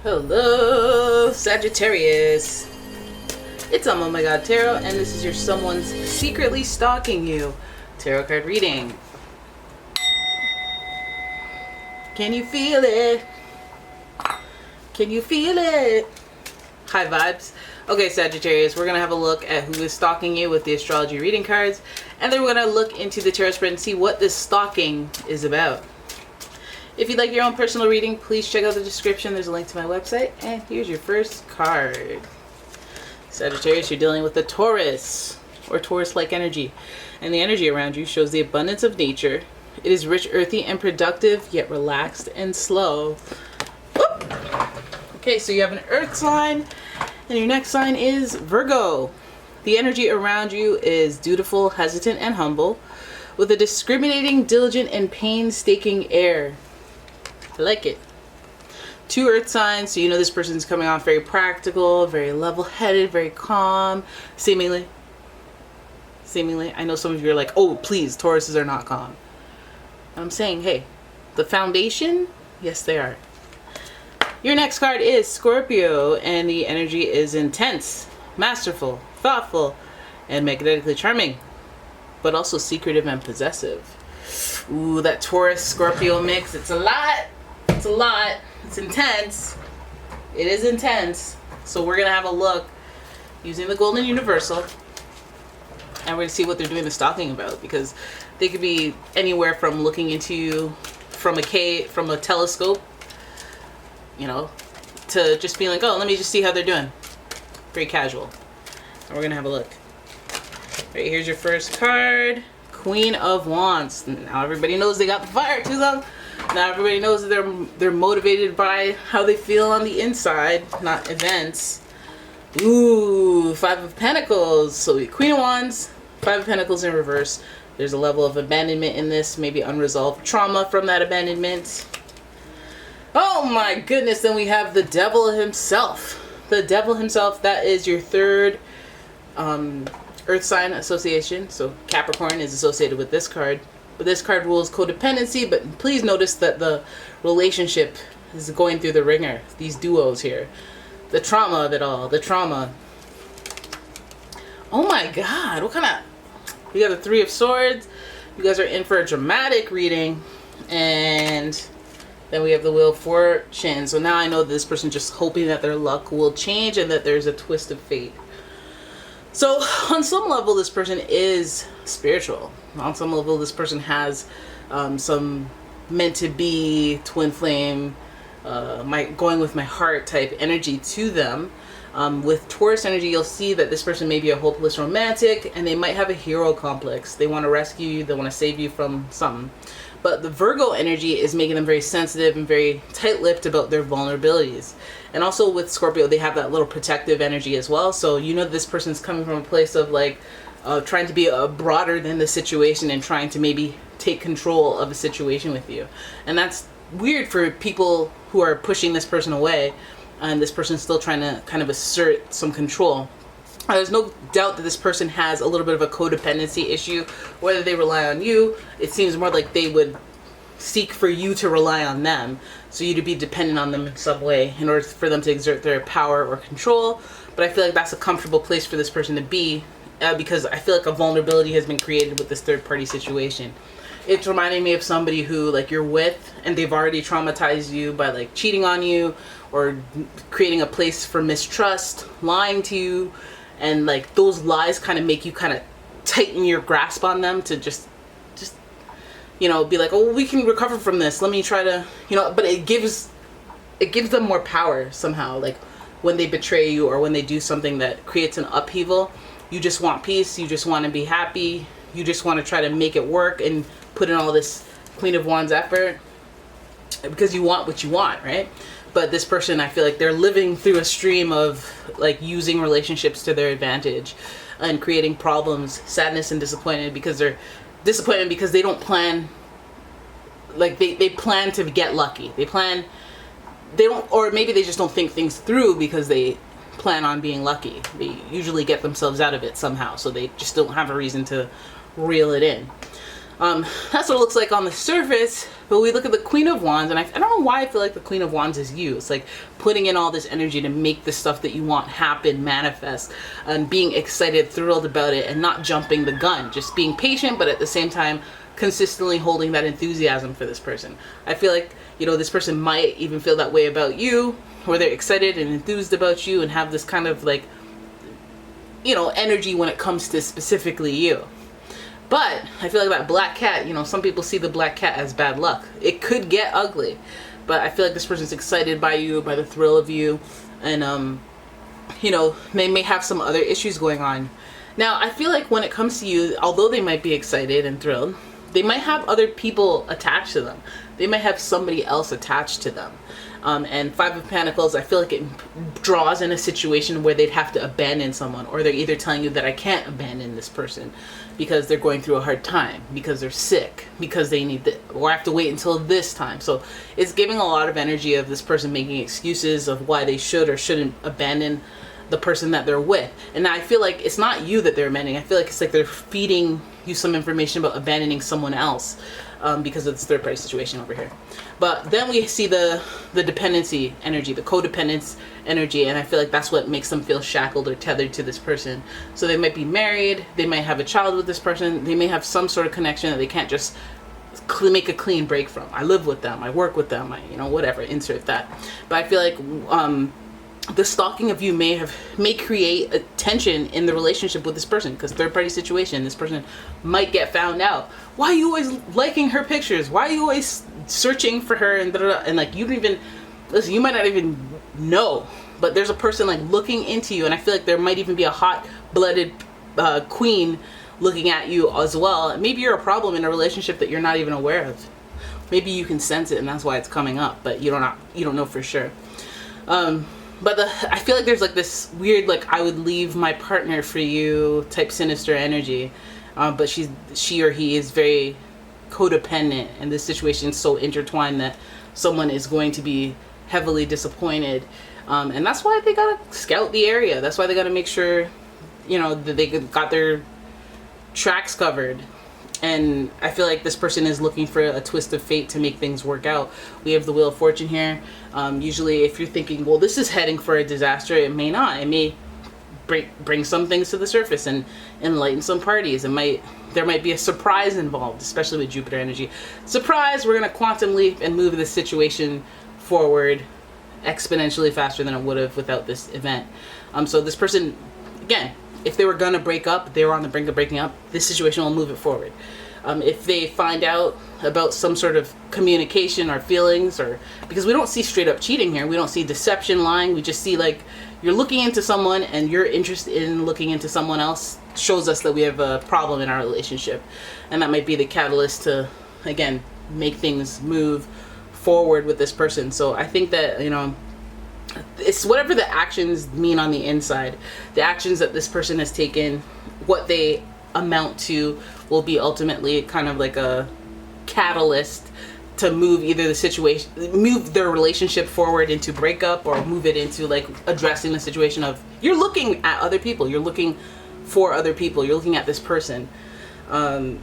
Hello, Sagittarius. It's umomgtarot, and this is your someone's secretly stalking you tarot card reading. Can you feel it? Can you feel it? High vibes. Okay, Sagittarius, we're going to have a look at who is stalking you with the astrology reading cards, and then we're going to look into the tarot spread and see what this stalking is about. If you'd like your own personal reading, please check out the description. There's a link to my website. And here's your first card. Sagittarius, you're dealing with a Taurus or Taurus-like energy. And the energy around you shows the abundance of nature. It is rich, earthy, and productive, yet relaxed and slow. Whoop. Okay, so you have an earth sign, and your next sign is Virgo. The energy around you is dutiful, hesitant, and humble, with a discriminating, diligent, and painstaking air. I like it. 2 earth signs, so you know this person's coming off very practical, very level-headed, very calm, seemingly. I know some of you are like, oh, please, Tauruses are not calm. I'm saying, hey, the foundation, yes, they are. Your next card is Scorpio, and the energy is intense, masterful, thoughtful, and magnetically charming, but also secretive and possessive. Ooh, that Taurus-Scorpio mix, it's a lot. It's a lot. It's intense. It is intense. So we're going to have a look using the Golden Universal, and we're going to see what they're doing the stalking about, because they could be anywhere from looking into you from a telescope, you know, to just being like, oh, let me just see how they're doing. Very casual. And we're going to have a look. Right, here's your first card. Queen of Wands. Now everybody knows they got the fire too long. Now everybody knows that they're motivated by how they feel on the inside, not events. Ooh, 5 of Pentacles. So Queen of Wands, 5 of Pentacles in reverse. There's a level of abandonment in this, maybe unresolved trauma from that abandonment. Oh my goodness, then we have the Devil himself. The Devil himself, that is your 3rd Earth sign association. So Capricorn is associated with this card. But this card rules codependency, but please notice that the relationship is going through the ringer. These duos here. The trauma of it all. The trauma. Oh my god. What kind of... We got the 3 of Swords. You guys are in for a dramatic reading. And then we have the Wheel of Fortune. So now I know that this person just hoping that their luck will change and that there's a twist of fate. So on some level, this person is spiritual. On some level, this person has some meant to be twin flame, going with my heart type energy to them. With Taurus energy, you'll see that this person may be a hopeless romantic, and they might have a hero complex. They want to rescue you, they want to save you from something. But the Virgo energy is making them very sensitive and very tight-lipped about their vulnerabilities. And also with Scorpio, they have that little protective energy as well. So you know this person's coming from a place of like trying to be broader than the situation and trying to maybe take control of a situation with you. And that's weird for people who are pushing this person away, and this person's still trying to kind of assert some control. There's no doubt that this person has a little bit of a codependency issue. Whether they rely on you, it seems more like they would seek for you to rely on them. So you to be dependent on them in some way in order for them to exert their power or control. But I feel like that's a comfortable place for this person to be because I feel like a vulnerability has been created with this third-party situation. It's reminding me of somebody who like you're with and they've already traumatized you by like cheating on you or creating a place for mistrust, lying to you. And like those lies kind of make you kind of tighten your grasp on them to just, you know, be like, oh, we can recover from this. Let me try to, you know, but it gives them more power somehow. Like when they betray you or when they do something that creates an upheaval, you just want peace. You just want to be happy. You just want to try to make it work and put in all this Queen of Wands effort because you want what you want, right? But this person, I feel like they're living through a stream of like using relationships to their advantage and creating problems, sadness and disappointment because they're disappointed because they don't plan, like they plan to get lucky. They don't, or maybe they just don't think things through because they plan on being lucky. They usually get themselves out of it somehow, so they just don't have a reason to reel it in. That's what it looks like on the surface. But we look at the Queen of Wands, and I don't know why I feel like the Queen of Wands is you. It's like putting in all this energy to make the stuff that you want happen, manifest, and being excited, thrilled about it, and not jumping the gun. Just being patient, but at the same time, consistently holding that enthusiasm for this person. I feel like, you know, this person might even feel that way about you, where they're excited and enthused about you and have this kind of like, you know, energy when it comes to specifically you. But I feel like that black cat, you know, some people see the black cat as bad luck. It could get ugly, but I feel like this person's excited by you, by the thrill of you, and you know, they may have some other issues going on. Now, I feel like when it comes to you, although they might be excited and thrilled, they might have other people attached to them. They might have somebody else attached to them. And Five of Pentacles, I feel like it draws in a situation where they'd have to abandon someone, or they're either telling you that I can't abandon this person because they're going through a hard time, because they're sick, because they need or I have to wait until this time. So it's giving a lot of energy of this person making excuses of why they should or shouldn't abandon the person that they're with. And I feel like it's not you that they're abandoning. I feel like it's like they're feeding you some information about abandoning someone else, because of this third party situation over here. But then we see the dependency energy, the codependence energy, and I feel like that's what makes them feel shackled or tethered to this person. So they might be married, they might have a child with this person, they may have some sort of connection that they can't just make a clean break from. I live with them, I work with them, you know, whatever, insert that. But I feel like the stalking of you may create a tension in the relationship with this person, because third party situation, this person might get found out. Why are you always liking her pictures? Why are you always searching for her? And like, you don't even listen, you might not even know, but there's a person like looking into you, and I feel like there might even be a hot-blooded queen looking at you as well. Maybe you're a problem in a relationship that you're not even aware of. Maybe you can sense it and that's why it's coming up, but you don't know for sure. But I feel like there's like this weird, like, I would leave my partner for you type sinister energy. But she or he is very codependent, and this situation is so intertwined that someone is going to be heavily disappointed. And that's why they gotta scout the area. That's why they gotta make sure, you know, that they got their tracks covered. And I feel like this person is looking for a twist of fate to make things work out. We have the Wheel of Fortune here. Usually if you're thinking, well, this is heading for a disaster, it may not. It may bring some things to the surface and enlighten some parties. There might be a surprise involved, especially with Jupiter energy. Surprise, we're going to quantum leap and move this situation forward exponentially faster than it would have without this event. So this person, again, if they were going to break up, they were on the brink of breaking up, this situation will move it forward. If they find out about some sort of communication or feelings, or because we don't see straight up cheating here, we don't see deception, lying, we just see like you're looking into someone and your interest in looking into someone else shows us that we have a problem in our relationship, and that might be the catalyst to, again, make things move forward with this person. So I think that, you know, it's whatever the actions mean on the inside, the actions that this person has taken, what they amount to will be ultimately kind of like a catalyst to move either the situation, move their relationship forward into breakup, or move it into like addressing the situation of you're looking at other people, you're looking for other people, you're looking at this person,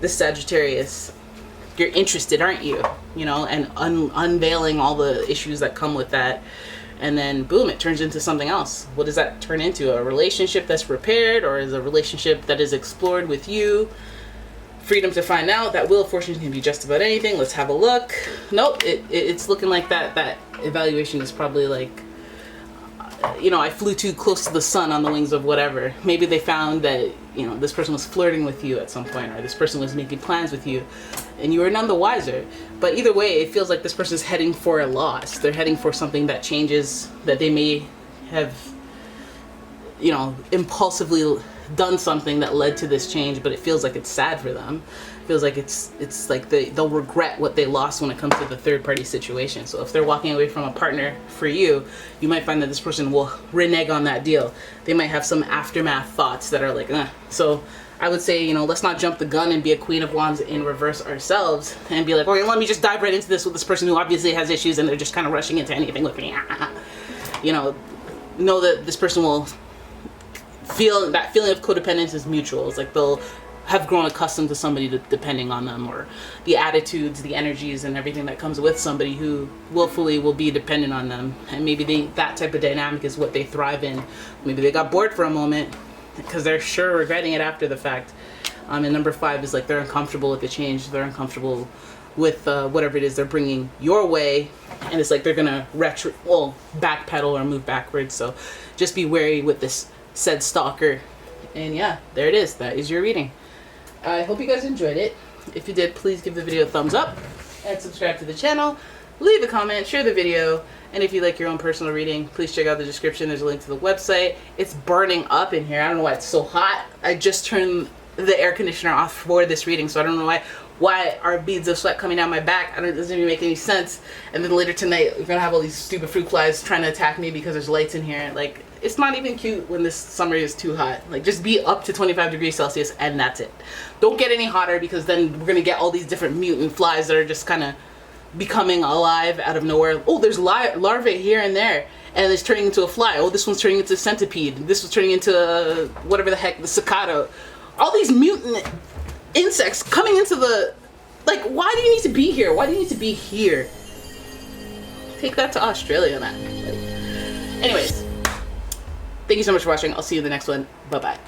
this Sagittarius, you're interested, aren't you? You know, and unveiling all the issues that come with that. And then boom, it turns into something else. What does that turn into? A relationship that's repaired, or is a relationship that is explored with you? Freedom to find out. That Wheel of Fortune can be just about anything. Let's have a look. Nope, it's looking like that evaluation is probably like, you know, I flew too close to the sun on the wings of whatever. Maybe they found that, you know, this person was flirting with you at some point, or this person was making plans with you, and you were none the wiser. But either way, it feels like this person's heading for a loss. They're heading for something that changes, that they may have, you know, impulsively done something that led to this change, but it feels like it's sad for them. It feels like it's like they'll regret what they lost when it comes to the third party situation. So if they're walking away from a partner for you, you might find that this person will renege on that deal. They might have some aftermath thoughts that are like, So I would say, you know, let's not jump the gun and be a Queen of Wands in reverse ourselves and be like, okay, let me just dive right into this with this person who obviously has issues and they're just kind of rushing into anything with me. You know that this person will feel that feeling of codependence is mutual. It's like they'll have grown accustomed to somebody depending on them, or the attitudes, the energies, and everything that comes with somebody who willfully will be dependent on them. And maybe that type of dynamic is what they thrive in. Maybe they got bored for a moment because they're sure regretting it after the fact. And number 5 is like they're uncomfortable with the change. They're uncomfortable with whatever it is they're bringing your way, and it's like they're gonna backpedal or move backwards. So just be wary with this said stalker. And yeah, there it is. That is your reading. I hope you guys enjoyed it. If you did, please give the video a thumbs up and subscribe to the channel. Leave a comment, share the video, and if you like your own personal reading, please check out the description. There's a link to the website. It's burning up in here. I don't know why it's so hot. I just turned the air conditioner off for this reading, so I don't know why are beads of sweat coming down my back. It doesn't even make any sense. And then later tonight, we're gonna have all these stupid fruit flies trying to attack me because there's lights in here. Like, it's not even cute when this summer is too hot. Like, just be up to 25 degrees Celsius and that's it. Don't get any hotter, because then we're gonna get all these different mutant flies that are just kind of becoming alive out of nowhere. Oh, there's larvae here and there, and it's turning into a fly. Oh, this one's turning into a centipede. This was turning into whatever the heck, the cicada. All these mutant insects coming into the, like, why do you need to be here? Why do you need to be here? Take that to Australia, man. Anyways, thank you so much for watching. I'll see you in the next one. Bye-bye.